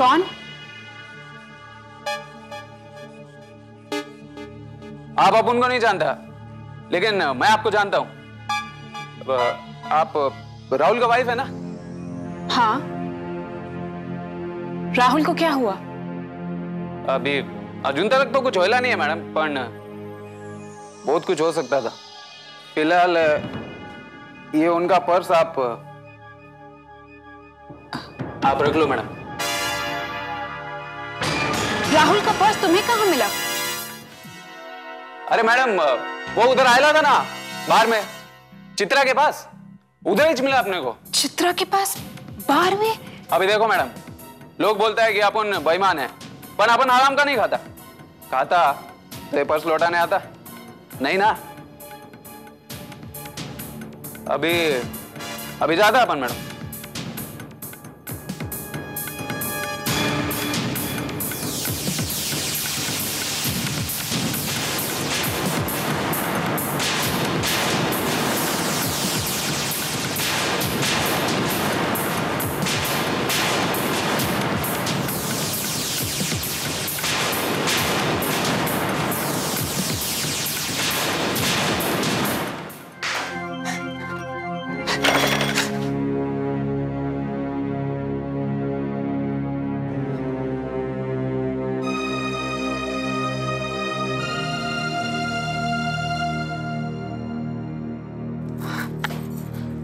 कौन? आप अब उनको नहीं जानता, लेकिन मैं आपको जानता हूं। आप राहुल का वाइफ है ना? हाँ। राहुल को क्या हुआ? अभी अर्जुन तक तो कुछ होला नहीं है मैडम, पर बहुत कुछ हो सकता था। फिलहाल ये उनका पर्स आप रख लो मैडम। राहुल का पर्स तुम्हें कहाँ मिला? अरे मैडम, वो उधर आया था ना बाहर में, चित्रा के पास, उधर ही मिला अपने को। चित्रा के पास बाहर में? अभी देखो मैडम, लोग बोलते हैं कि अपन बेईमान है, पर अपन आराम का नहीं खाता। खाता तो ये पर्स लौटाने आता नहीं ना। अभी जाता अपन मैडम।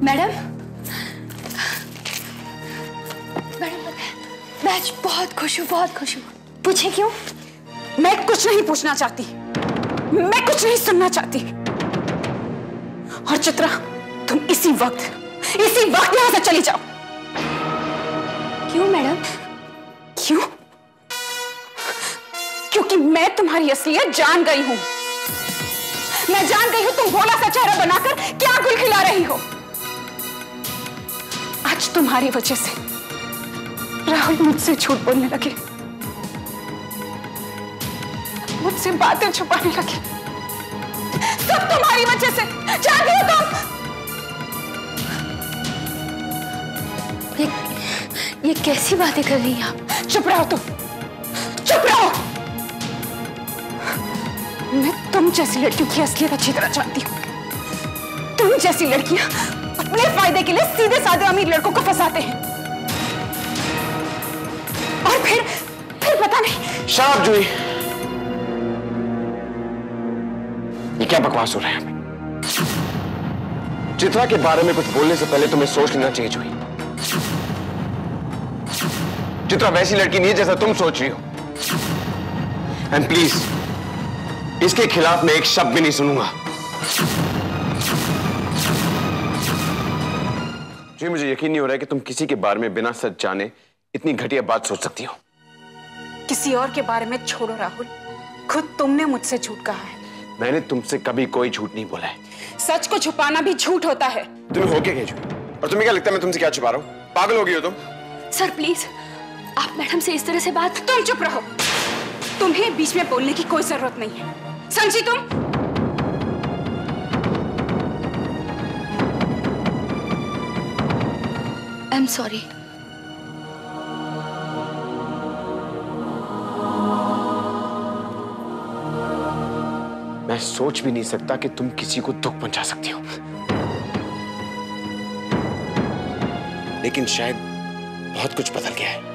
मैडम, मैं आज बहुत खुश हूँ, बहुत खुश हूँ। पूछे क्यों? मैं कुछ नहीं पूछना चाहती, मैं कुछ नहीं सुनना चाहती। और चित्रा, तुम इसी वक्त यहाँ से चली जाओ। क्यों मैडम? क्यों? क्योंकि मैं तुम्हारी असलियत जान गई हूं। मैं जान गई हूं तुम भोला सा चेहरा बनाकर क्या गुल खिला रही हो। आज तुम्हारी वजह से राहुल मुझसे झूठ बोलने लगे, मुझसे बातें छुपाने लगे। सब तुम्हारी वजह से। जानती हो तुम? ये कैसी बातें कर रही हैं आप? चुप रहो तुम, चुप रहो। मैं तुम जैसी लड़कियों की असलियत अच्छी तरह जानती हूँ। तुम जैसी लड़कियां अपने फायदे के लिए सीधे साधे अमीर लड़कों को फंसाते हैं, और फिर पता नहीं। शाबाश जूही, ये क्या बकवास हो रहा है? चित्रा के बारे में कुछ बोलने से पहले तुम्हें सोच लेना चाहिए जूही। चित्रा वैसी लड़की नहीं है जैसा तुम सोच रही हो। एंड प्लीज, इसके खिलाफ मैं एक शब्द भी नहीं सुनूंगा। जी, मुझे यकीन नहीं हो रहा है कि तुम किसी के बारे में बिना सच जाने इतनी घटिया बात सोच सकती हो। किसी और के बारे में छोड़ो राहुल, खुद तुमने मुझसे झूठ कहा है। मैंने तुमसे कभी कोई झूठ नहीं बोला है। सच को छुपाना भी झूठ होता है। तुम्हें हो क्या जूही? और तुम्हें क्या लगता है मैं तुमसे क्या छुपा रहा हूं? पागल हो गई हो तुम? सर प्लीज, आप मैडम से इस तरह से बात। तुम चुप रहो, तुम्हें बीच में बोलने की कोई जरूरत नहीं है, समझी तुम? I am sorry. मैं सोच भी नहीं सकता कि तुम किसी को दुख पहुंचा सकती हो, लेकिन शायद बहुत कुछ बदल गया है।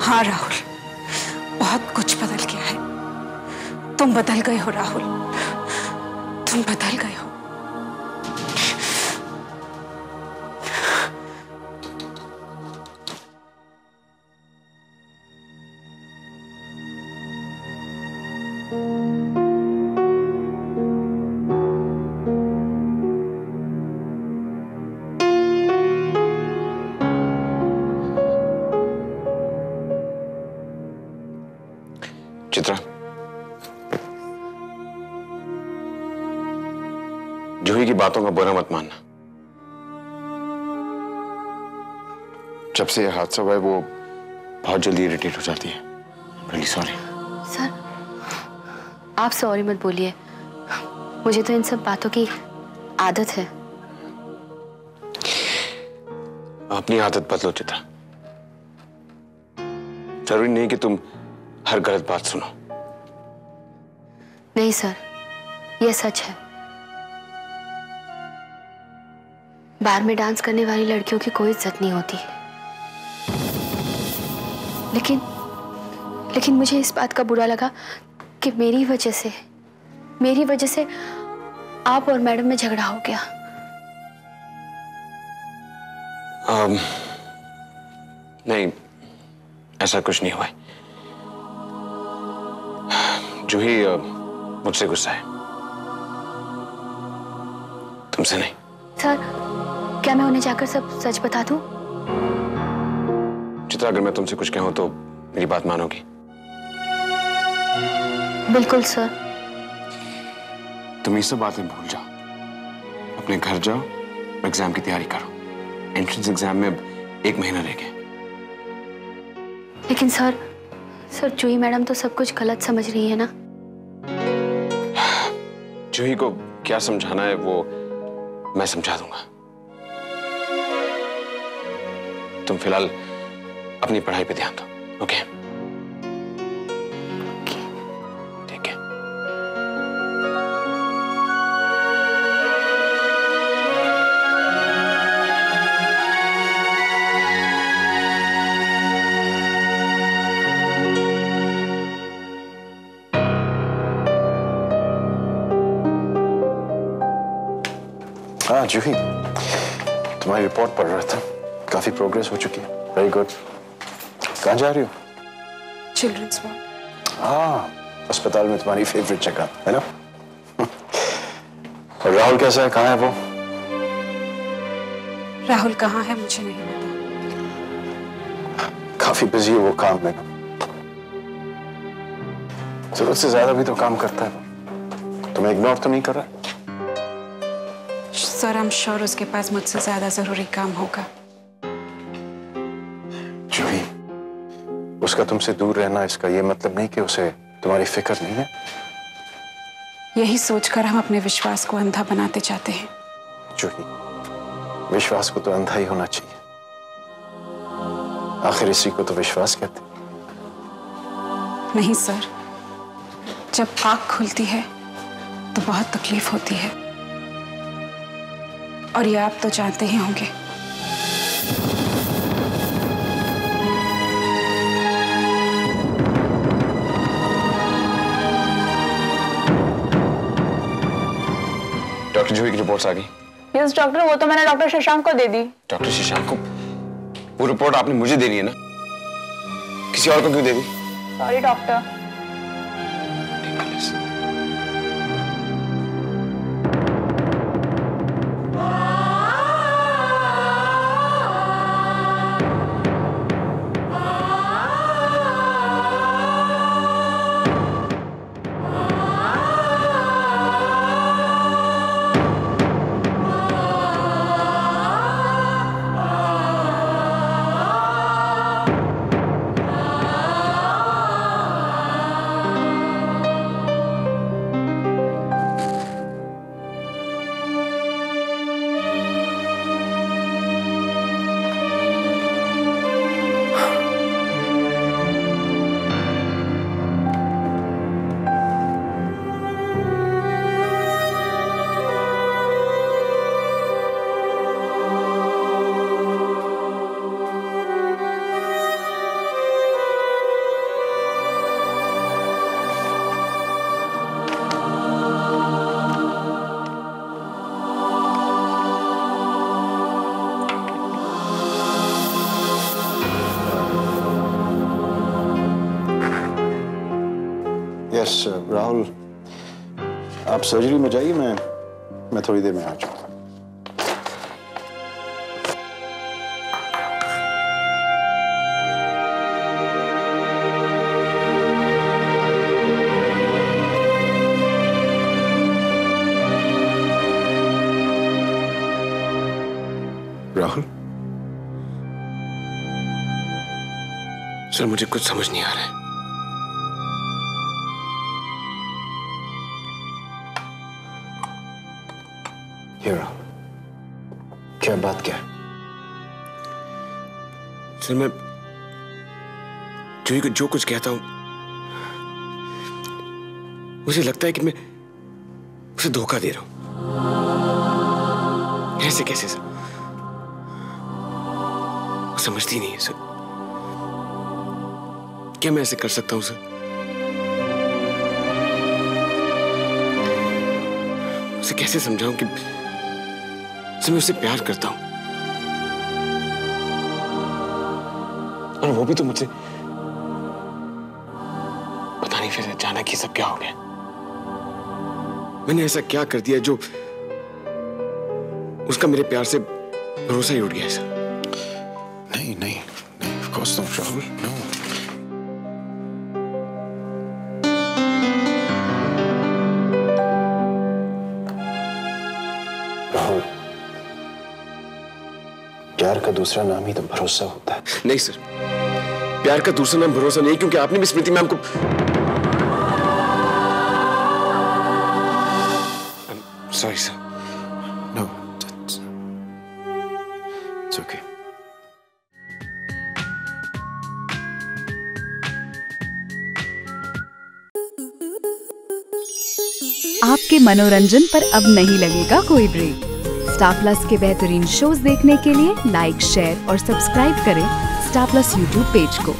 हाँ राहुल, बहुत कुछ बदल गया है। तुम बदल गए हो राहुल, तुम बदल गए हो। चित्रा, जूही की बातों का बुरा मत मानना। जब से यह हादसा हुआ है वो बहुत जल्दी इरिटेट हो जाती है। Really sorry. सर, आप सॉरी मत बोलिए, मुझे तो इन सब बातों की आदत है। अपनी आदत बदलो चित्रा। जरूरी नहीं कि तुम हर गलत बात सुनो। नहीं सर, यह सच है। बार में डांस करने वाली लड़कियों की कोई इज्जत नहीं होती। लेकिन मुझे इस बात का बुरा लगा कि मेरी वजह से आप और मैडम में झगड़ा हो गया। नहीं, ऐसा कुछ नहीं हुआ। जूही मुझसे गुस्सा है, तुमसे नहीं। सर, क्या मैं उन्हें जाकर सब सच बता दूं? चित्रा, अगर मैं तुमसे कुछ कहूं तो मेरी बात मानोगी? बिल्कुल सर। तुम ये सब बातें भूल जाओ, अपने घर जाओ और एग्जाम की तैयारी करो। एंट्रेंस एग्जाम में 1 महीना रह गया। लेकिन सर जूही मैडम तो सब कुछ गलत समझ रही है ना? जूही को क्या समझाना है वो मैं समझा दूंगा। तुम फिलहाल अपनी पढ़ाई पे ध्यान दो, ओके? ठीक है। हाँ जूही, तुम्हारी रिपोर्ट पढ़ रहा था। काफी प्रोग्रेस हो चुकी है। Very good. कहाँ जा रही हो? Children's ward. हाँ, अस्पताल में तुम्हारी फेवरेट जगह है ना? और राहुल कैसा है? कहाँ है वो? राहुल कहाँ है मुझे नहीं पता। काफी बिजी है वो काम में। जरूरत से ज्यादा भी तो काम करता है वो। तुम्हें इग्नोर तो नहीं कर रहा? सर, आई एम श्योर उसके पास मुझसे ज्यादा जरूरी काम होगा। जूही, उसका तुमसे दूर रहना इसका ये मतलब नहीं कि उसे तुम्हारी फिक्र नहीं है। यही सोचकर हम अपने विश्वास को अंधा बनाते जाते हैं। जूही, विश्वास को तो अंधा ही होना चाहिए। आखिर इसी को तो विश्वास कहते हैं। नहीं सर, जब आँख खुलती है तो बहुत तकलीफ होती है, और ये आप तो जानते ही होंगे। डॉक्टर जूही की रिपोर्ट्स आ गई? यस डॉक्टर, वो तो मैंने डॉक्टर शशांक को दे दी। डॉक्टर शशांक को? वो रिपोर्ट आपने मुझे देनी है ना, किसी और को क्यों दे दी? Sorry doctor. यस राहुल, आप सर्जरी में जाइए, मैं थोड़ी देर में आ जाऊंगा। राहुल, सर मुझे कुछ समझ नहीं आ रहा है। ये राहुल, क्या बात क्या है? सर मैं जूही को जो कुछ कहता हूं मुझे लगता है कि मैं उसे धोखा दे रहा हूं। ऐसे कैसे सर? वो समझती नहीं है सर। क्या मैं ऐसे कर सकता हूं सर? उसे कैसे समझाऊं कि सर मैं उससे प्यार करता हूं और वो भी तो मुझसे। पता नहीं फिर अचानक ही सब क्या हो गया। मैंने ऐसा क्या कर दिया जो उसका मेरे प्यार से भरोसा ही उठ गया सर? नहीं नहीं नहीं, of course not, Rahul. No. Rahul, प्यार का दूसरा नाम ही तो भरोसा होता है। नहीं सर, प्यार का दूसरा नाम भरोसा नहीं, क्योंकि आपने भी स्मृति मैम को। Sorry sir. No, it's okay. आपके मनोरंजन पर अब नहीं लगेगा कोई ब्रेक। स्टार प्लस के बेहतरीन शोज देखने के लिए लाइक, शेयर और सब्सक्राइब करें स्टार प्लस यूट्यूब पेज को।